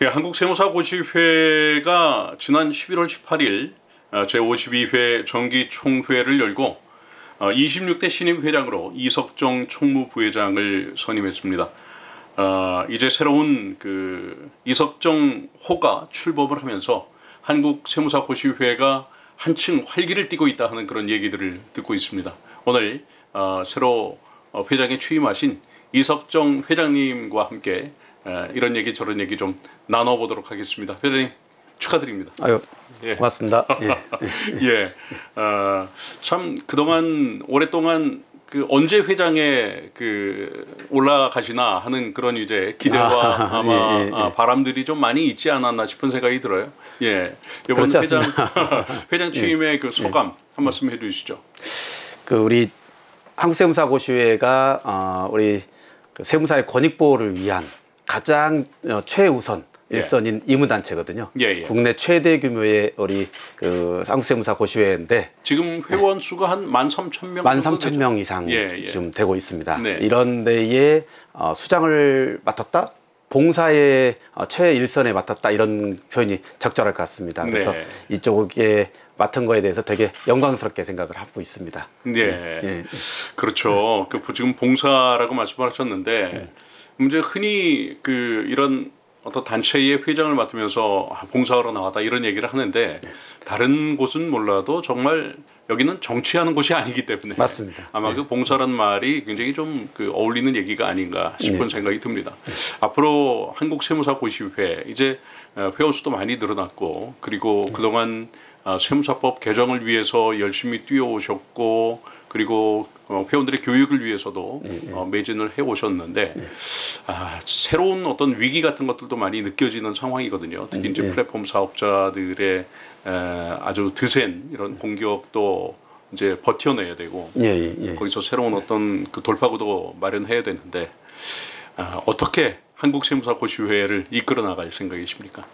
예, 한국세무사고시회가 지난 11월 18일 제52회 정기총회를 열고 26대 신임 회장으로 이석정 총무부회장을 선임했습니다. 이제 새로운 이석정 호가 출범을 하면서 한국세무사고시회가 한층 활기를 띠고 있다 하는 그런 얘기들을 듣고 있습니다. 오늘 새로 회장에 취임하신 이석정 회장님과 함께 이런 얘기 저런 얘기 좀 나눠보도록 하겠습니다. 회장님 축하드립니다. 아유, 예. 고맙습니다. 예. 예. 참 그동안 오랫동안 언제 회장에 올라가시나 하는 그런 이제 기대와 아마 바람들이 좀 많이 있지 않았나 싶은 생각이 들어요. 예. 이번 회장 취임의 소감 한 말씀 해주시죠. 우리 한국세무사고시회가 우리 세무사의 권익 보호를 위한 가장 최우선 일선인 임무단체거든요. 국내 최대 규모의 우리 한국세무사고시회인데 지금 회원 수가 한 13,000명 13,000명 이상 지금 되고 있습니다. 이런 데에 수장을 맡았다, 봉사의 최일선에 맡았다, 이런 표현이 적절할 것 같습니다. 그래서 이쪽에 맡은 거에 대해서 되게 영광스럽게 생각을 하고 있습니다. 그렇죠. 지금 봉사라고 말씀을 하셨는데 이제 흔히 이런 어떤 단체의 회장을 맡으면서 봉사하러 나왔다 이런 얘기를 하는데 다른 곳은 몰라도 정말 여기는 정치하는 곳이 아니기 때문에 맞습니다. 아마 봉사란 말이 굉장히 좀 어울리는 얘기가 아닌가 싶은 생각이 듭니다. 앞으로 한국세무사고시회 이제 회원 수도 많이 늘어났고, 그리고 그동안 세무사법 개정을 위해서 열심히 뛰어오셨고, 그리고 회원들의 교육을 위해서도 매진을 해오셨는데 새로운 어떤 위기 같은 것들도 많이 느껴지는 상황이거든요. 특히 이제 플랫폼 사업자들의 아주 드센 이런 공격도 이제 버텨내야 되고 거기서 새로운 어떤 돌파구도 마련해야 되는데 어떻게 한국세무사고시회를 이끌어 나갈 생각이십니까?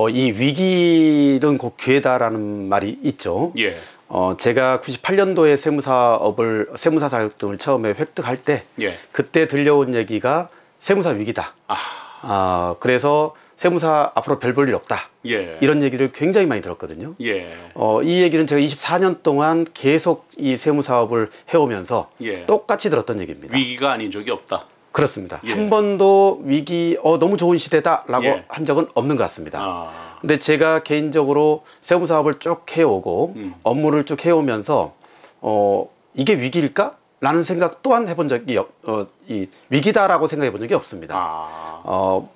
이 위기는 곧 기회다라는 말이 있죠. 제가 98년도에 세무사 자격증을 처음에 획득할 때 그때 들려온 얘기가 세무사 위기다. 그래서 세무사 앞으로 별 볼 일 없다. 이런 얘기를 굉장히 많이 들었거든요. 이 얘기는 제가 24년 동안 계속 이 세무사업을 해오면서 똑같이 들었던 얘기입니다. 위기가 아닌 적이 없다. 그렇습니다. 한 번도 위기 너무 좋은 시대다라고 한 적은 없는 것 같습니다. 근데 제가 개인적으로 세무사업을 쭉 해오고 업무를 쭉 해오면서 이게 위기일까? 라는 생각 또한 해본 적이 이 위기다라고 생각해 본 적이 없습니다.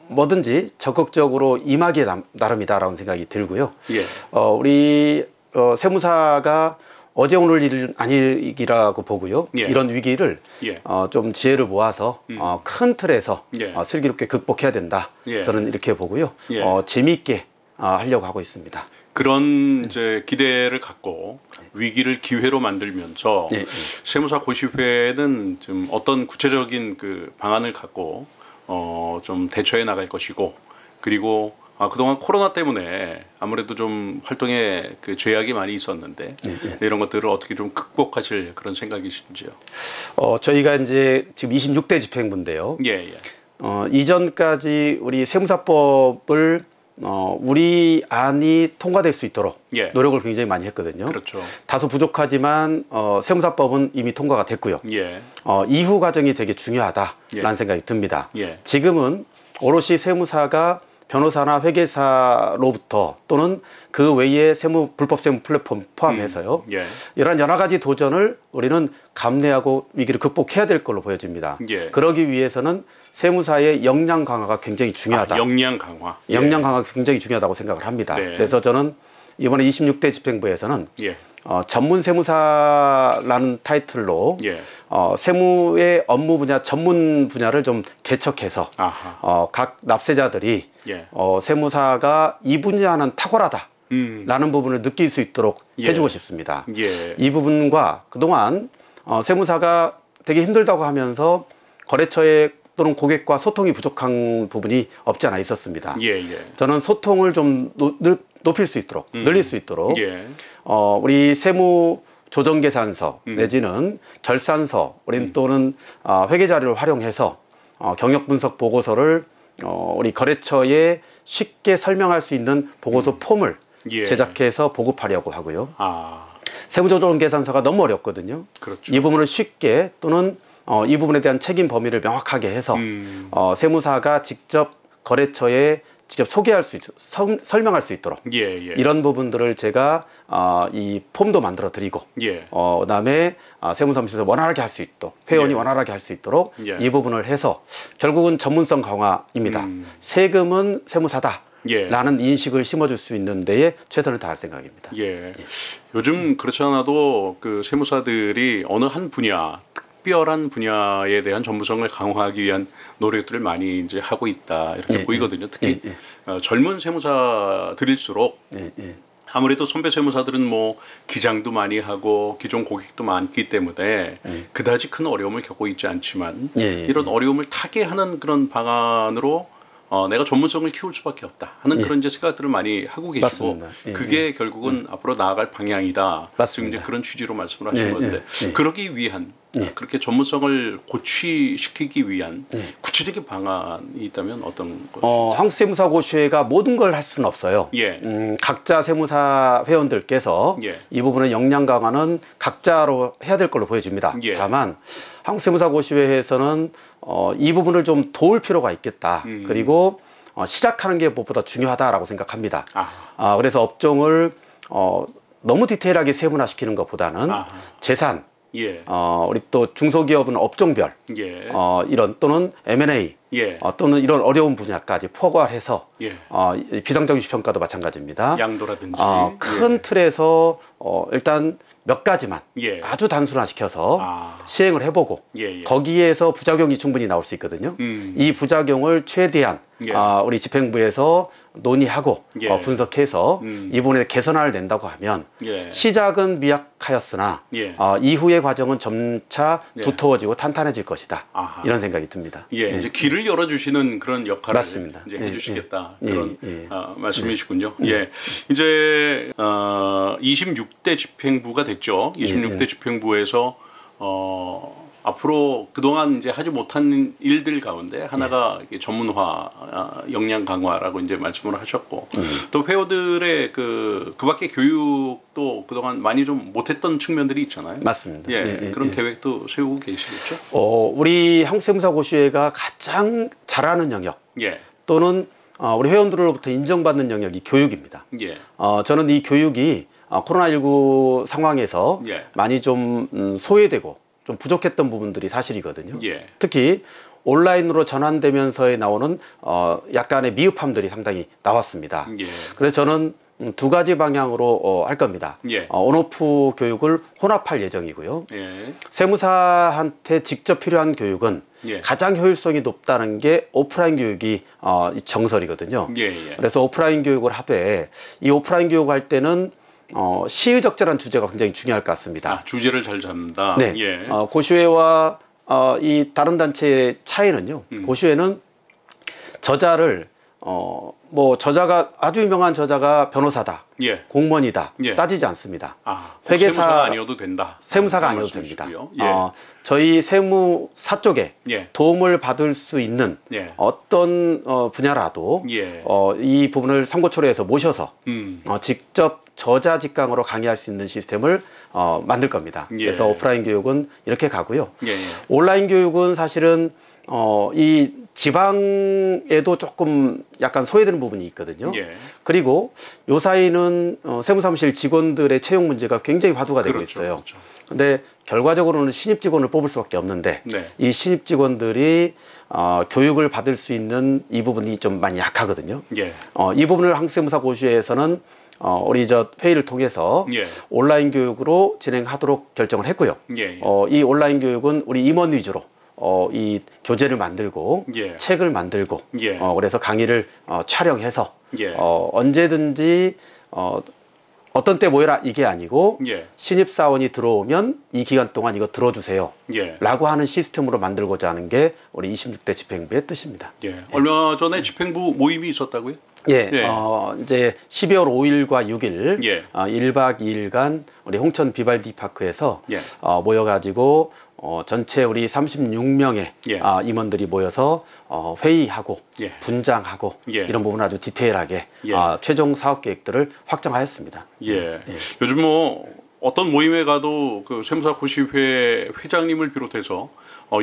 뭐든지 적극적으로 임하기에 나름이다라는 생각이 들고요. 우리 세무사가 어제 오늘 일은 아니기라고 보고요. 이런 위기를 좀 지혜를 모아서 큰 틀에서 슬기롭게 극복해야 된다. 저는 이렇게 보고요. 재미있게 하려고 하고 있습니다. 그런 이제 기대를 갖고 위기를 기회로 만들면서 세무사고시회는 좀 어떤 구체적인 방안을 갖고 좀 대처해 나갈 것이고, 그리고 그동안 코로나 때문에 아무래도 좀 활동에 제약이 많이 있었는데 이런 것들을 어떻게 좀 극복하실 그런 생각이신지요? 저희가 이제 지금 26대 집행부인데요. 이전까지 우리 세무사법을 우리 안이 통과될 수 있도록 노력을 굉장히 많이 했거든요. 다소 부족하지만 세무사법은 이미 통과가 됐고요. 이후 과정이 되게 중요하다라는 생각이 듭니다. 지금은 오롯이 세무사가 변호사나 회계사로부터 또는 그 외의 불법 세무 플랫폼 포함해서요. 이런 여러 가지 도전을 우리는 감내하고 위기를 극복해야 될 걸로 보여집니다. 그러기 위해서는 세무사의 역량 강화가 굉장히 중요하다. 역량 강화. 역량 강화가 굉장히 중요하다고 생각을 합니다. 그래서 저는 이번에 26대 집행부에서는 전문 세무사라는 타이틀로 세무의 업무 분야, 전문 분야를 좀 개척해서 각 납세자들이 세무사가 이 분야는 탁월하다 라는 부분을 느낄 수 있도록 해주고 싶습니다. 이 부분과 그동안 세무사가 되게 힘들다고 하면서 거래처에 또는 고객과 소통이 부족한 부분이 없지 않아 있었습니다. 저는 소통을 좀 높일 수 있도록, 늘릴 수 있도록 우리 세무 조정계산서 내지는 결산서, 우리는 또는 회계자료를 활용해서 경력분석 보고서를 우리 거래처에 쉽게 설명할 수 있는 보고서 폼을 제작해서 보급하려고 하고요. 세무조정계산서가 너무 어렵거든요. 그렇죠. 이 부분을 쉽게 또는 이 부분에 대한 책임 범위를 명확하게 해서 세무사가 직접 거래처에 직접 소개할 수 설명할 수 있도록 이런 부분들을 제가 이 폼도 만들어 드리고 그다음에 세무사무소에서 원활하게 할 수 있도록 회원이 원활하게 할 수 있도록 이 부분을 해서 결국은 전문성 강화입니다. 세금은 세무사다. 라는 인식을 심어줄 수 있는 데에 최선을 다할 생각입니다. 요즘 그렇지 않아도 그 세무사들이 어느 한 분야, 특별한 분야에 대한 전문성을 강화하기 위한 노력들을 많이 이제 하고 있다 이렇게 보이거든요. 특히 젊은 세무사들일수록 아무래도 선배 세무사들은 뭐 기장도 많이 하고 기존 고객도 많기 때문에 그다지 큰 어려움을 겪고 있지 않지만 이런 어려움을 타개하는 그런 방안으로 내가 전문성을 키울 수밖에 없다 하는 그런 이제 생각들을 많이 하고 계시고 그게 결국은 앞으로 나아갈 방향이다. 지금 이제 그런 취지로 말씀을 하신 건데 그러기 위한 그렇게 전문성을 고취시키기 위한 구체적인 방안이 있다면 어떤 것이죠? 한국세무사고시회가 모든 걸 할 수는 없어요. 각자 세무사 회원들께서 이 부분의 역량 강화는 각자로 해야 될 걸로 보여집니다. 다만 한국세무사고시회에서는 이 부분을 좀 도울 필요가 있겠다. 그리고 시작하는 게 무엇보다 중요하다라고 생각합니다. 그래서 업종을 너무 디테일하게 세분화시키는 것보다는 재산, 우리 또 중소기업은 업종별, 이런 또는 M&A, 또는 이런 어려운 분야까지 포괄해서 비상장시 평가도 마찬가지입니다. 양도라든지 큰 틀에서 일단 몇 가지만 아주 단순화시켜서 시행을 해보고 거기에서 부작용이 충분히 나올 수 있거든요. 이 부작용을 최대한 우리 집행부에서 논의하고 분석해서 이 부분에 개선안을 낸다고 하면 시작은 미약하였으나 이후의 과정은 점차 두터워지고 탄탄해질 것이다. 이런 생각이 듭니다. 이제 길을 열어주시는 그런 역할을 맞습니다. 이제 해주시겠다 그런 말씀이시군요. 이제 26대 집행부가 됐죠. 26대 집행부에서 앞으로 그동안 이제 하지 못한 일들 가운데 하나가 전문화, 역량 강화라고 이제 말씀을 하셨고 또 회원들의 그 밖에 교육도 그동안 많이 좀 못했던 측면들이 있잖아요. 맞습니다. 그런 계획도 세우고 계시겠죠? 우리 한국세무사고시회가 가장 잘하는 영역 또는 우리 회원들로부터 인정받는 영역이 교육입니다. 저는 이 교육이 코로나19 상황에서 많이 좀 소외되고 좀 부족했던 부분들이 사실이거든요. 특히 온라인으로 전환되면서에 나오는 약간의 미흡함들이 상당히 나왔습니다. 그래서 저는 두 가지 방향으로 할 겁니다. 온오프 교육을 혼합할 예정이고요. 세무사한테 직접 필요한 교육은 가장 효율성이 높다는 게 오프라인 교육이 정설이거든요. 그래서 오프라인 교육을 하되 이 오프라인 교육할 때는 시의적절한 주제가 굉장히 중요할 것 같습니다. 주제를 잘 잡는다. 고시회와 이 다른 단체의 차이는요. 고시회는 저자를 뭐 저자가 아주 유명한 저자가 변호사다, 공무원이다 따지지 않습니다. 회계사가 아니어도 된다. 세무사가 아니어도 됩니다. 저희 세무사 쪽에 도움을 받을 수 있는 어떤 분야라도 이 부분을 선고초려해서 모셔서 직접 저자 직강으로 강의할 수 있는 시스템을 만들 겁니다. 그래서 오프라인 교육은 이렇게 가고요. 온라인 교육은 사실은 이 지방에도 조금 약간 소외되는 부분이 있거든요. 그리고 요 사이는 세무사무실 직원들의 채용 문제가 굉장히 화두가 되고 있어요. 근데 결과적으로는 신입 직원을 뽑을 수밖에 없는데 이 신입 직원들이 교육을 받을 수 있는 이 부분이 좀 많이 약하거든요. 이 부분을 한국세무사고시회에서는 우리 회의를 통해서 온라인 교육으로 진행하도록 결정을 했고요. 이 온라인 교육은 우리 임원 위주로 이 교재를 만들고 책을 만들고 그래서 강의를 촬영해서 언제든지 어떤 때 모여라 이게 아니고 신입사원이 들어오면 이 기간 동안 이거 들어주세요 라고 하는 시스템으로 만들고자 하는 게 우리 26대 집행부의 뜻입니다. 얼마 전에 집행부 모임이 있었다고요? 예, 이제 12월 5일과 6일 1박 2일간 우리 홍천 비발디 파크에서 모여가지고 전체 우리 36명의 임원들이 모여서 회의하고 분장하고 이런 부분 아주 디테일하게 최종 사업 계획들을 확정하였습니다. 요즘 뭐 어떤 모임에 가도 그 세무사 고시회 회장님을 비롯해서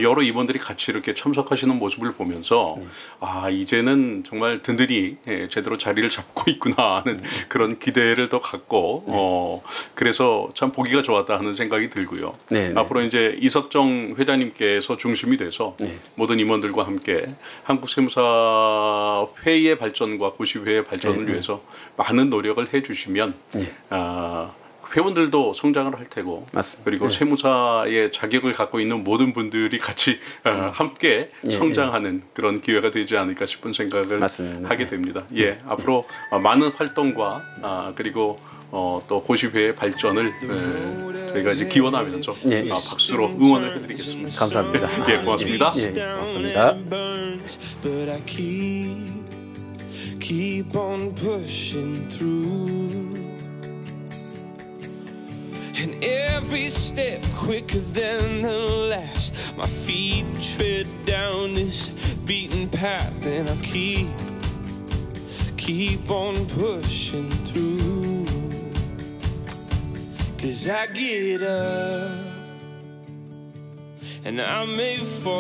여러 임원들이 같이 이렇게 참석하시는 모습을 보면서 아 이제는 정말 든든히 제대로 자리를 잡고 있구나 하는 그런 기대를 더 갖고 그래서 참 보기가 좋았다 하는 생각이 들고요. 앞으로 이제 이석정 회장님께서 중심이 돼서 모든 임원들과 함께 한국 세무사 회의 발전과 고시회의 발전을 위해서 많은 노력을 해주시면 회원들도 성장을 할 테고 맞습니다. 그리고 세무사의 자격을 갖고 있는 모든 분들이 같이 함께 성장하는 그런 기회가 되지 않을까 싶은 생각을 하게 됩니다. 앞으로 많은 활동과 그리고 또 고시회의 발전을 저희가 이제 기원하면서 박수로 응원을 해드리겠습니다. 감사합니다. 고맙습니다. 고맙습니다. And every step quicker than the last. My feet tread down this beaten path, and I'll keep on pushing through. 'Cause I get up and I may fall.